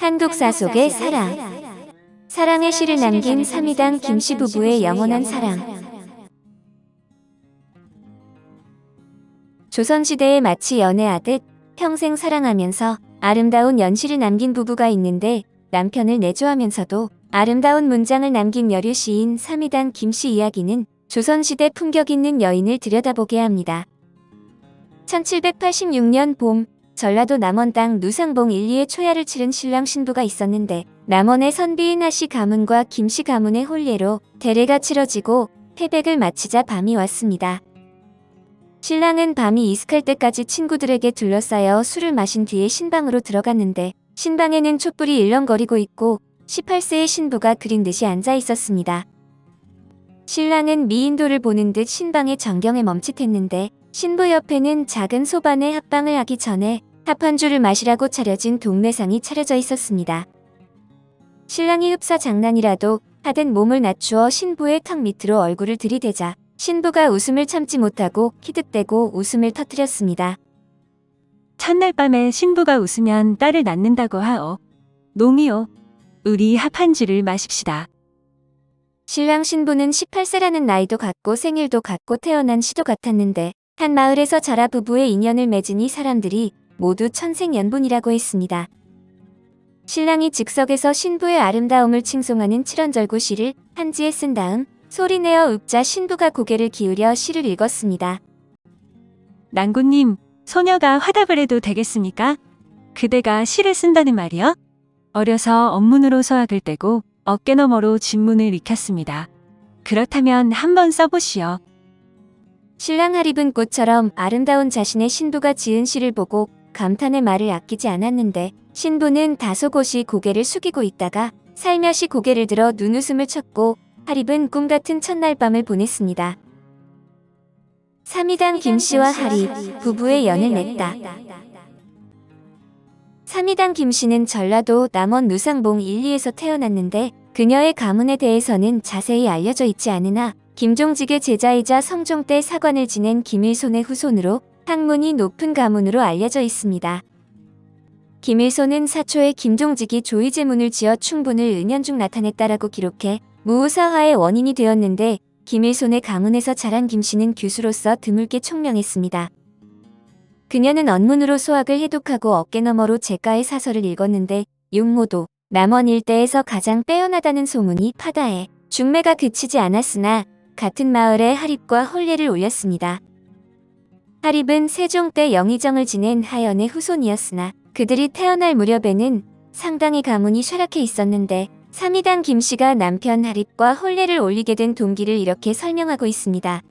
한국사 속의 사랑. 사랑의 시를 남긴 삼이당 김씨 부부의 영원한 사랑. 조선시대에 마치 연애하듯 평생 사랑하면서 아름다운 연시를 남긴 부부가 있는데, 남편을 내조하면서도 아름다운 문장을 남긴 여류 시인 삼이당 김씨 이야기는 조선시대 품격 있는 여인을 들여다보게 합니다. 1786년 봄, 전라도 남원 땅 누상봉 일리에 초야를 치른 신랑 신부가 있었는데, 남원의 선비인 하씨 가문과 김씨 가문의 혼례로 대례가 치러지고 패백을 마치자 밤이 왔습니다. 신랑은 밤이 이슥할 때까지 친구들에게 둘러싸여 술을 마신 뒤에 신방으로 들어갔는데, 신방에는 촛불이 일렁거리고 있고 18세의 신부가 그린 듯이 앉아 있었습니다. 신랑은 미인도를 보는 듯 신방의 전경에 멈칫했는데, 신부 옆에는 작은 소반에 합방을 하기 전에 합 한 줄을 마시라고 차려진 동매상이 차려져 있었습니다. 신랑이 흡사 장난이라도 하듯 몸을 낮추어 신부의 턱 밑으로 얼굴을 들이대자 신부가 웃음을 참지 못하고 키득대고 웃음을 터뜨렸습니다. 첫날 밤에 신부가 웃으면 딸을 낳는다고 하오. 농이요. 우리 합 한 줄을 마십시다. 신랑 신부는 18세라는 나이도 같고 생일도 같고 태어난 시도 같았는데, 한 마을에서 자라 부부의 인연을 맺으니 사람들이 모두 천생연분이라고 했습니다. 신랑이 즉석에서 신부의 아름다움을 칭송하는 칠원절구 시를 한지에 쓴 다음 소리내어 읊자 신부가 고개를 기울여 시를 읽었습니다. 낭군님, 소녀가 화답을 해도 되겠습니까? 그대가 시를 쓴다는 말이요? 어려서 언문으로 서학을 떼고 어깨너머로 진문을 익혔습니다. 그렇다면 한번 써보시오. 신랑 하립은 꽃처럼 아름다운 자신의 신부가 지은 시를 보고 감탄의 말을 아끼지 않았는데, 신부는 다소곳이 고개를 숙이고 있다가 살며시 고개를 들어 눈웃음을 쳤고 하립은 꿈같은 첫날 밤을 보냈습니다. 삼이당 김씨와 하립, 부부의 연을 맺다. 삼이당 김씨는 전라도 남원 누상봉 일리에서 태어났는데, 그녀의 가문에 대해서는 자세히 알려져 있지 않으나 김종직의 제자이자 성종 때 사관을 지낸 김일손의 후손으로 학문이 높은 가문으로 알려져 있습니다. 김일손은 사초에 김종직이 조의제문을 지어 충분을 은연중 나타냈다라고 기록해 무우사화의 원인이 되었는데, 김일손의 가문에서 자란 김씨는 교수로서 드물게 총명했습니다. 그녀는 언문으로 소학을 해독하고 어깨너머로 제가의 사설을 읽었는데, 용모도 남원 일대에서 가장 빼어나다는 소문이 파다해 중매가 그치지 않았으나 같은 마을에 하립과 혼례를 올렸습니다. 하립은 세종 때 영의정을 지낸 하연의 후손이었으나 그들이 태어날 무렵에는 상당히 가문이 쇠락해 있었는데, 삼이당 김씨가 남편 하립과 혼례를 올리게 된 동기를 이렇게 설명하고 있습니다.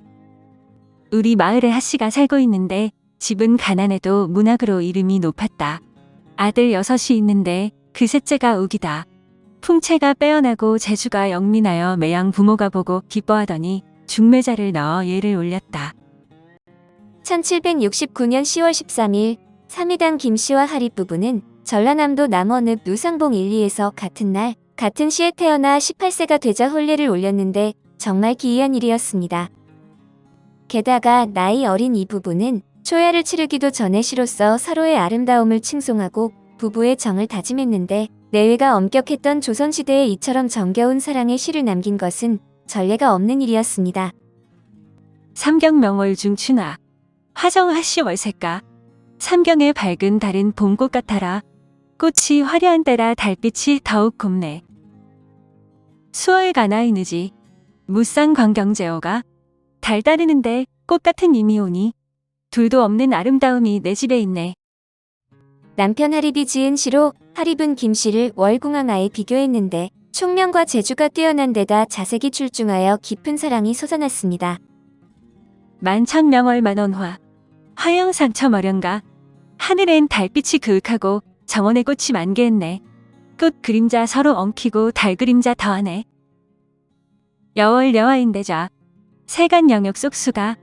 우리 마을에 하씨가 살고 있는데 집은 가난해도 문학으로 이름이 높았다. 아들 6이 있는데 그 셋째가 우기다. 풍채가 빼어나고 재주가 영민하여 매양 부모가 보고 기뻐하더니 중매자를 넣어 예를 올렸다. 1769년 10월 13일 삼이당 김씨와 하립 부부는 전라남도 남원읍 누상봉 일리에서 같은 날 같은 시에 태어나 18세가 되자 혼례를 올렸는데, 정말 기이한 일이었습니다. 게다가 나이 어린 이 부부는 초야를 치르기도 전에 시로써 서로의 아름다움을 칭송하고 부부의 정을 다짐했는데, 내외가 엄격했던 조선시대에 이처럼 정겨운 사랑의 시를 남긴 것은 전례가 없는 일이었습니다. 삼경명월 중 춘하. 화정하씨 월색가. 삼경의 밝은 달은 봄꽃 같아라. 꽃이 화려한 때라 달빛이 더욱 곱네. 수월 가나이 느지. 무쌍 광경제어가. 달 따르는데 꽃 같은 님이 오니. 둘도 없는 아름다움이 내 집에 있네. 남편 하립이 지은 시로 하립은 김씨를 월궁왕아에 비교했는데, 총명과 재주가 뛰어난 데다 자색이 출중하여 깊은 사랑이 솟아났습니다. 만천명월 만원화. 화영상처머련가. 하늘엔 달빛이 그윽하고 정원에 꽃이 만개했네. 꽃 그림자 서로 엉키고 달 그림자 더하네. 여월 여화인대자. 세간 영역 속 수가.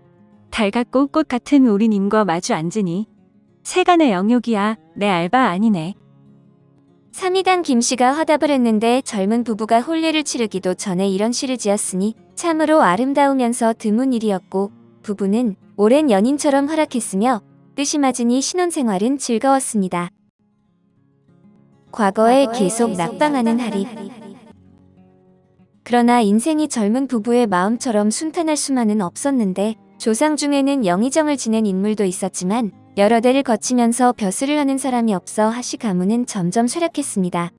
달 같고 꽃 같은 우리 님과 마주 앉으니. 세간의 영역이야, 내 알바 아니네. 삼이당 김씨가 화답을 했는데, 젊은 부부가 혼례를 치르기도 전에 이런 시를 지었으니 참으로 아름다우면서 드문 일이었고, 부부는 오랜 연인처럼 활약했으며 뜻이 맞으니 신혼생활은 즐거웠습니다. 과거에 계속 낙방하는 하립. 그러나 인생이 젊은 부부의 마음처럼 순탄할 수만은 없었는데 조상 중에는 영의정을 지낸 인물도 있었지만 여러 대를 거치면서 벼슬을 하는 사람이 없어 하씨 가문은 점점 쇠락했습니다.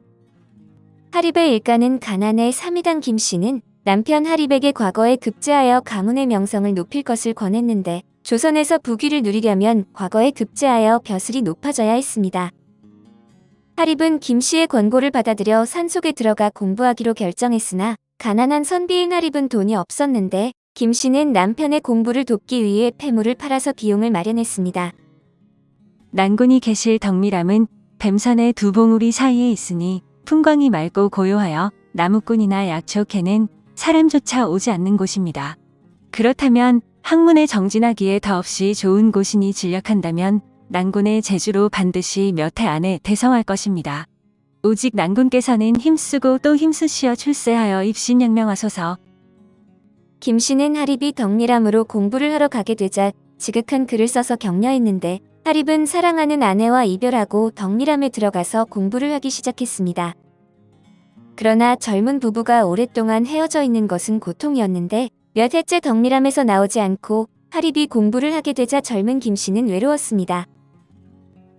하립의 일가는 가난해 3위당 김씨는 남편 하립에게 과거에 급제하여 가문의 명성을 높일 것을 권했는데 조선에서 부귀를 누리려면 과거에 급제하여 벼슬이 높아져야 했습니다. 하립은 김씨의 권고를 받아들여 산속에 들어가 공부하기로 결정했으나 가난한 선비인 하립은 돈이 없었는데 김씨는 남편의 공부를 돕기 위해 폐물을 팔아서 비용을 마련했습니다. 난군이 계실 덕미람은 뱀산의 두 봉우리 사이에 있으니 풍광이 맑고 고요하여 나무꾼이나 약초캐는 사람조차 오지 않는 곳입니다. 그렇다면 학문에 정진하기에 더없이 좋은 곳이니 진력한다면 난군의 제주로 반드시 몇 해 안에 대성할 것입니다. 오직 난군께서는 힘쓰고 또 힘쓰시어 출세하여 입신양명하소서. 김씨는 하립이 덕미람으로 공부를 하러 가게 되자 지극한 글을 써서 격려했는데 하립은 사랑하는 아내와 이별하고 덕미람에 들어가서 공부를 하기 시작했습니다. 그러나 젊은 부부가 오랫동안 헤어져 있는 것은 고통이었는데 몇 해째 덕미람에서 나오지 않고 하립이 공부를 하게 되자 젊은 김씨는 외로웠습니다.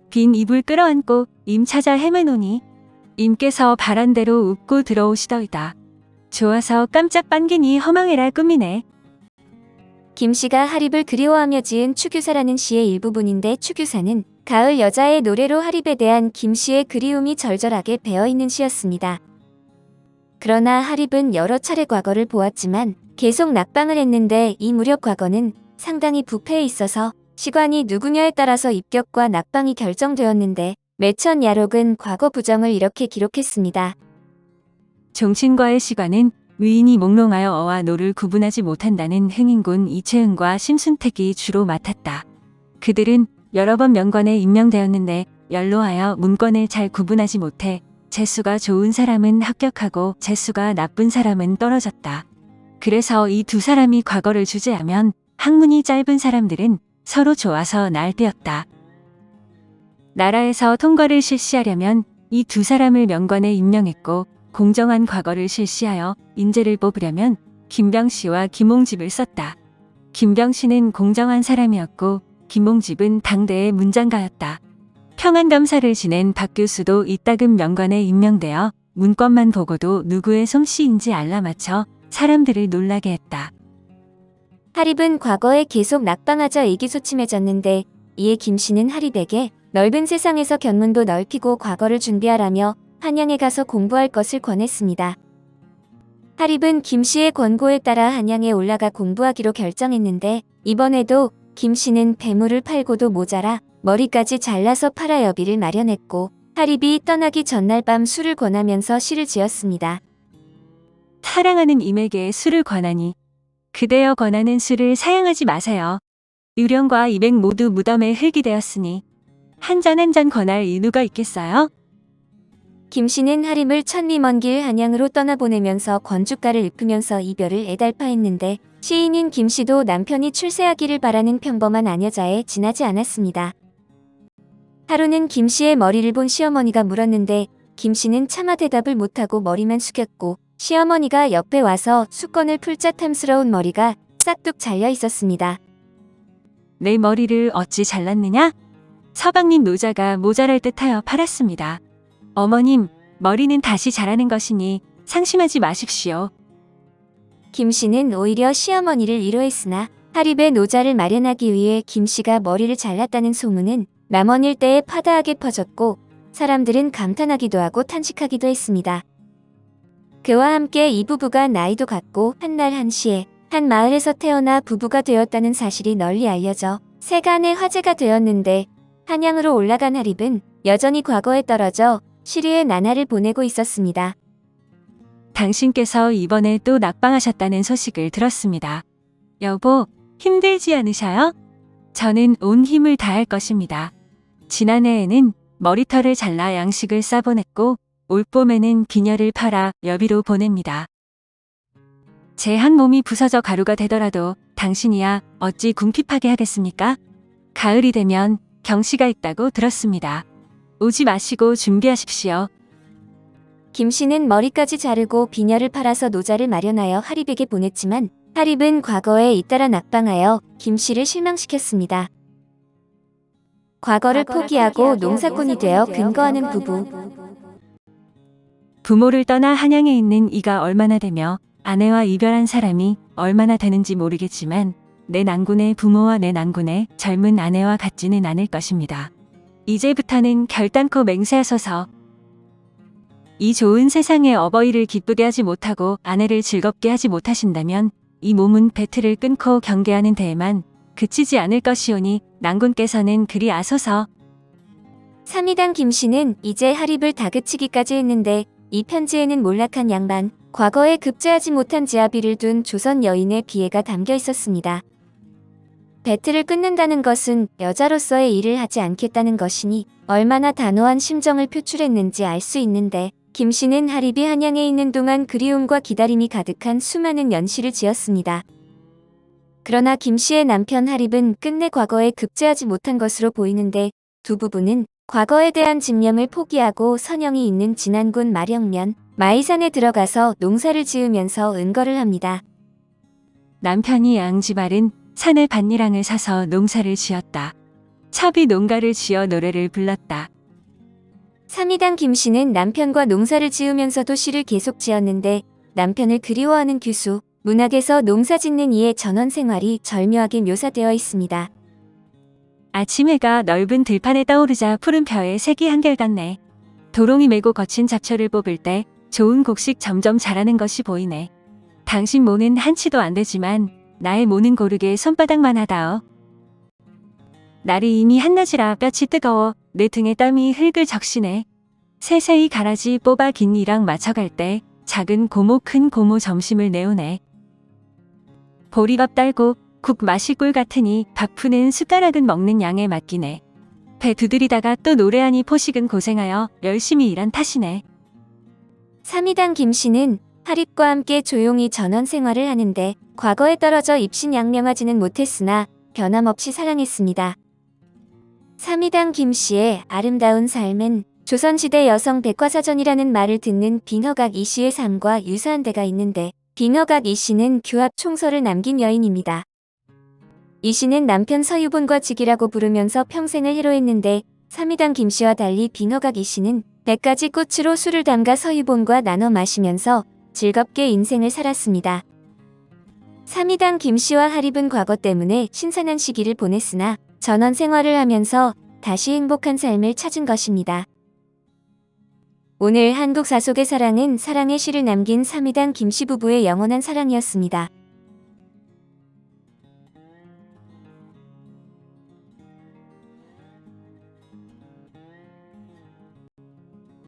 빈 이불 끌어안고 임 찾아 헤매노니 임께서 바란대로 웃고 들어오시더이다. 좋아서 깜짝 반기니 허망해라 꿈이네. 김씨가 하립을 그리워하며 지은 추규사라는 시의 일부분인데 추규사는 가을 여자의 노래로 하립에 대한 김씨의 그리움이 절절하게 배어있는 시였습니다. 그러나 하립은 여러 차례 과거를 보았지만 계속 낙방을 했는데 이 무렵 과거는 상당히 부패해 있어서 시관이 누구냐에 따라서 입격과 낙방이 결정되었는데 매천 야록은 과거 부정을 이렇게 기록했습니다. 종친과의 시관은 위인이 몽롱하여 어와 노를 구분하지 못한다는 흥인군 이채은과 심순택이 주로 맡았다. 그들은 여러 번 명관에 임명되었는데 연로하여 문권을 잘 구분하지 못해 재수가 좋은 사람은 합격하고 재수가 나쁜 사람은 떨어졌다. 그래서 이 두 사람이 과거를 주제하면 학문이 짧은 사람들은 서로 좋아서 날뛰었다. 나라에서 통과를 실시하려면 이 두 사람을 명관에 임명했고 공정한 과거를 실시하여 인재를 뽑으려면 김병씨와 김홍집을 썼다. 김병씨는 공정한 사람이었고 김홍집은 당대의 문장가였다. 평안검사를 지낸 박 교수도 이따금 명관에 임명되어 문건만 보고도 누구의 솜씨인지 알라맞혀 사람들을 놀라게 했다. 하립은 과거에 계속 낙방하자 의기소침해졌는데 이에 김씨는 하립에게 넓은 세상에서 견문도 넓히고 과거를 준비하라며 한양에 가서 공부할 것을 권했습니다. 하립은 김씨의 권고에 따라 한양에 올라가 공부하기로 결정했는데 이번에도 김씨는 폐물을 팔고도 모자라 머리까지 잘라서 팔아 여비를 마련했고 하립이 떠나기 전날 밤 술을 권하면서 시를 지었습니다. 사랑하는 임에게 술을 권하니 그대여 권하는 술을 사양하지 마세요. 유령과 이백 모두 무덤에 흙이 되었으니 한 잔 한 잔 권할 이유가 있겠어요? 김씨는 하립을 천리 먼 길 한양으로 떠나보내면서 권주가를 읊으면서 이별을 애달파했는데 시인인 김씨도 남편이 출세하기를 바라는 평범한 아녀자에 지나지 않았습니다. 하루는 김씨의 머리를 본 시어머니가 물었는데 김씨는 차마 대답을 못하고 머리만 숙였고 시어머니가 옆에 와서 수건을 풀자 탐스러운 머리가 싹둑 잘려 있었습니다. 내 머리를 어찌 잘랐느냐? 서방님 노자가 모자랄 듯하여 팔았습니다. 어머님, 머리는 다시 자라는 것이니 상심하지 마십시오. 김씨는 오히려 시어머니를 위로했으나 하립의 노자를 마련하기 위해 김씨가 머리를 잘랐다는 소문은 남원 일대에 파다하게 퍼졌고 사람들은 감탄하기도 하고 탄식하기도 했습니다. 그와 함께 이 부부가 나이도 같고 한날 한시에 한 마을에서 태어나 부부가 되었다는 사실이 널리 알려져 세간의 화제가 되었는데 한양으로 올라간 하립은 여전히 과거에 떨어져 시리의 나날을 보내고 있었습니다. 당신께서 이번에 또 낙방하셨다는 소식을 들었습니다. 여보, 힘들지 않으셔요? 저는 온 힘을 다할 것입니다. 지난해에는 머리털을 잘라 양식을 싸보냈고 올봄에는 비녀를 팔아 여비로 보냅니다. 제 한 몸이 부서져 가루가 되더라도 당신이야 어찌 궁핍하게 하겠습니까? 가을이 되면 경시가 있다고 들었습니다. 오지 마시고 준비하십시오. 김 씨는 머리까지 자르고 비녀를 팔아서 노자를 마련하여 하립에게 보냈지만 하립은 과거에 잇따라 낙방하여 김 씨를 실망시켰습니다. 과거를 포기하고 농사꾼이 되어 근거하는 부부. 부모를 떠나 한양에 있는 이가 얼마나 되며 아내와 이별한 사람이 얼마나 되는지 모르겠지만 내 난군의 부모와 내 난군의 젊은 아내와 같지는 않을 것입니다. 이제부터는 결단코 맹세하소서. 이 좋은 세상에 어버이를 기쁘게 하지 못하고 아내를 즐겁게 하지 못하신다면 이 몸은 배틀을 끊고 경계하는 데에만 그치지 않을 것이오니 난군께서는 그리 아소서. 삼위당 김 씨는 이제 하립을 다그치기까지 했는데 이 편지에는 몰락한 양반, 과거에 급제하지 못한 지아비를 둔 조선 여인의 비애가 담겨 있었습니다. 배틀을 끊는다는 것은 여자로서의 일을 하지 않겠다는 것이니 얼마나 단호한 심정을 표출했는지 알 수 있는데 김 씨는 하립이 한양에 있는 동안 그리움과 기다림이 가득한 수많은 연시를 지었습니다. 그러나 김 씨의 남편 하립은 끝내 과거에 급제하지 못한 것으로 보이는데 두 부부는 과거에 대한 집념을 포기하고 선영이 있는 진안군 마령면 마이산에 들어가서 농사를 지으면서 은거를 합니다. 남편이 앙지발은 산에 밭일랑을 사서 농사를 지었다. 첩이 농가를 지어 노래를 불렀다. 삼위당 김 씨는 남편과 농사를 지으면서도 시를 계속 지었는데 남편을 그리워하는 규수, 문학에서 농사 짓는 이의 전원 생활이 절묘하게 묘사되어 있습니다. 아침 해가 넓은 들판에 떠오르자 푸른 벼에 색이 한결같네. 도롱이 메고 거친 잡초를 뽑을 때 좋은 곡식 점점 자라는 것이 보이네. 당신 모는 한치도 안 되지만 나의 모는 고르게 손바닥만 하다어. 날이 이미 한낮이라 볕이 뜨거워 내 등에 땀이 흙을 적시네. 세세히 가라지 뽑아 긴 이랑 맞춰갈 때 작은 고모 큰 고모 점심을 내오네. 보리밥 딸고 국 마실 꿀 같으니 밥 푸는 숟가락은 먹는 양에 맡기네. 배 두드리다가 또 노래하니 포식은 고생하여 열심히 일한 탓이네. 삼위당 김 씨는 하립과 함께 조용히 전원 생활을 하는데 과거에 떨어져 입신양명하지는 못했으나 변함없이 사랑했습니다. 삼위당 김 씨의 아름다운 삶은 조선시대 여성 백과사전이라는 말을 듣는 비너각 이 씨의 삶과 유사한 데가 있는데 비너각 이 씨는 교합 총서를 남긴 여인입니다. 이 씨는 남편 서유본과 직이라고 부르면서 평생을 희로했는데 삼위당 김 씨와 달리 비너각 이 씨는 100가지 꽃으로 술을 담가 서유본과 나눠 마시면서 즐겁게 인생을 살았습니다. 삼위당 김 씨와 하립은 과거 때문에 신선한 시기를 보냈으나 전원 생활을 하면서 다시 행복한 삶을 찾은 것입니다. 오늘 한국 사속의 사랑은 사랑의 시를 남긴 삼위당 김 씨 부부의 영원한 사랑이었습니다.